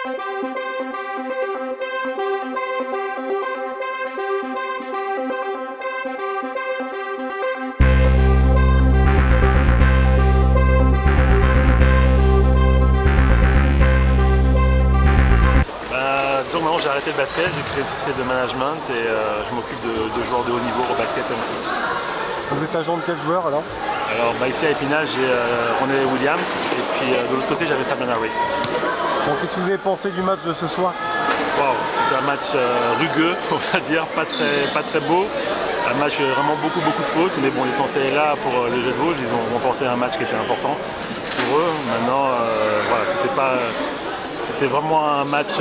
Disons maintenant j'ai arrêté le basket, j'ai créé une société de management et je m'occupe de joueurs de haut niveau au basket et en foot. Vous êtes agent de quel joueur alors? Alors ici à Épinal j'ai René Williams et puis de l'autre côté j'avais Fabian Harris. Bon, qu'est-ce que vous avez pensé du match de ce soir? Wow, c'était un match rugueux, on va dire, pas très beau. Un match vraiment beaucoup de fautes, mais bon l'essentiel est là pour le Jet de Vosges, ils ont remporté un match qui était important pour eux. Maintenant voilà, c'était vraiment un match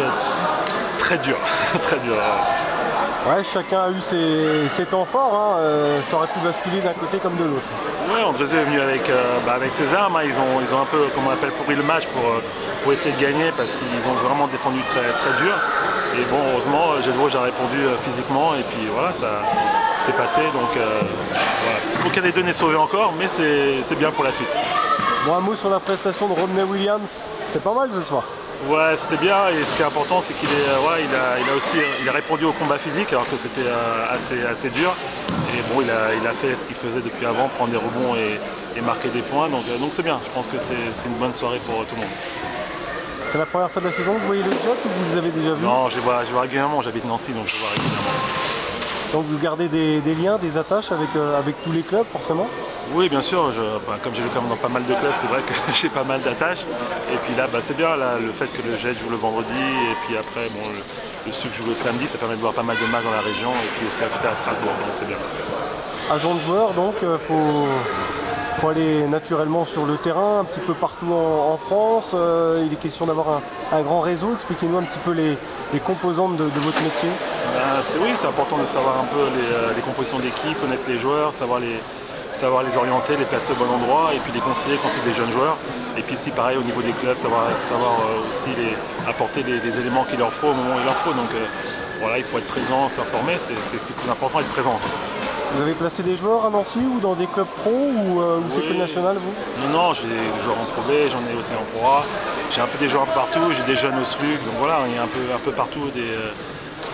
très dur, très dur. Ouais, chacun a eu ses temps forts, hein. Ça aurait pu basculer d'un côté comme de l'autre. Ouais, Andrézé est venu avec ses armes, hein. Ils ont un peu, comme on appelle, pourri le match pour essayer de gagner parce qu'ils ont vraiment défendu très dur. Et bon, heureusement, Jet de Vosges a répondu physiquement et puis voilà, ça s'est passé. Donc voilà. Aucun des deux n'est sauvé encore, mais c'est bien pour la suite. Bon, un mot sur la prestation de Rodney Williams, c'était pas mal ce soir. Ouais, c'était bien et ce qui est important c'est qu'il a répondu au combat physique alors que c'était assez dur et bon il a fait ce qu'il faisait depuis avant, prendre des rebonds et marquer des points donc c'est bien, je pense que c'est une bonne soirée pour tout le monde. C'est la première fois de la saison que vous voyez le Jet ou vous les avez déjà vus? Non, je les vois régulièrement, j'habite Nancy donc je les vois régulièrement. Donc vous gardez des liens, des attaches avec tous les clubs forcément? Oui bien sûr, comme j'ai joué dans pas mal de clubs, c'est vrai que j'ai pas mal d'attaches. Et puis là c'est bien le fait que le Jet joue le vendredi et puis après bon, le Suc joue le samedi, ça permet de voir pas mal de matchs dans la région et puis aussi à côté à Strasbourg, donc c'est bien. Agent de joueur donc, faut aller naturellement sur le terrain, un petit peu partout en France. Il est question d'avoir un grand réseau. Expliquez-nous un petit peu les composantes de votre métier. Oui, c'est important de savoir un peu les compositions d'équipe, connaître les joueurs, savoir les orienter, les placer au bon endroit et puis les conseiller quand c'est des jeunes joueurs. Et puis ici pareil au niveau des clubs, savoir aussi apporter les éléments qu'il leur faut au moment où il leur faut. Donc voilà, il faut être présent, s'informer, c'est le plus important, être présent. Vous avez placé des joueurs à Nancy ou dans des clubs pro ou c'est que national vous? Non, j'ai des joueurs en Pro B, j'en ai aussi en Pro A. J'ai un peu des joueurs un peu partout, j'ai des jeunes au SLUC, donc voilà, il y a un peu partout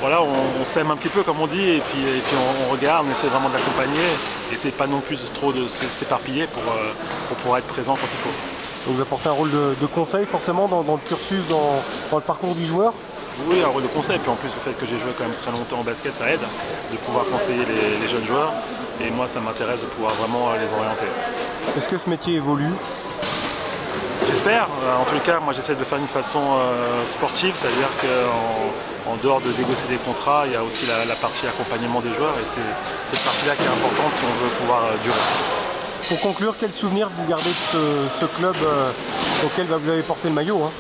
voilà, on s'aime un petit peu comme on dit et puis on regarde, on essaie vraiment d'accompagner et c'est pas non plus trop de s'éparpiller pour pouvoir être présent quand il faut. Donc vous apportez un rôle de conseil forcément dans le cursus, dans le parcours du joueur? Oui, un rôle de conseil, puis en plus le fait que j'ai joué quand même très longtemps au basket, ça aide de pouvoir conseiller les jeunes joueurs et moi ça m'intéresse de pouvoir vraiment les orienter. Est-ce que ce métier évolue? J'espère, en tout cas moi j'essaie de le faire d'une façon sportive, c'est-à-dire qu'en dehors de négocier des contrats, il y a aussi la partie accompagnement des joueurs et c'est cette partie-là qui est importante si on veut pouvoir durer. Pour conclure, quel souvenir vous gardez de ce club auquel vous avez porté le maillot, hein?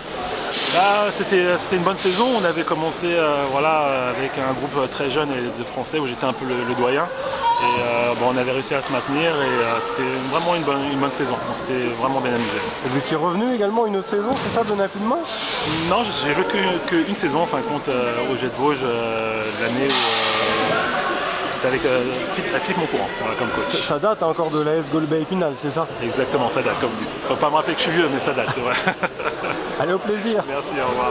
C'était une bonne saison, on avait commencé avec un groupe très jeune de Français où j'étais un peu le doyen et on avait réussi à se maintenir et c'était vraiment une bonne saison, on s'était vraiment bien amusé. Et vous étiez revenu également une autre saison, c'est ça, donner un coup de main? Non, j'ai joué qu'une saison en fin de compte au Jet de Vosges l'année où c'était avec Philippe Moncourant comme coach. Ça date encore de l'AS Golbet Épinal, c'est ça? Exactement, ça date comme vous dites. Faut pas me rappeler que je suis vieux mais ça date, c'est vrai. Allez, au plaisir. Merci, au revoir.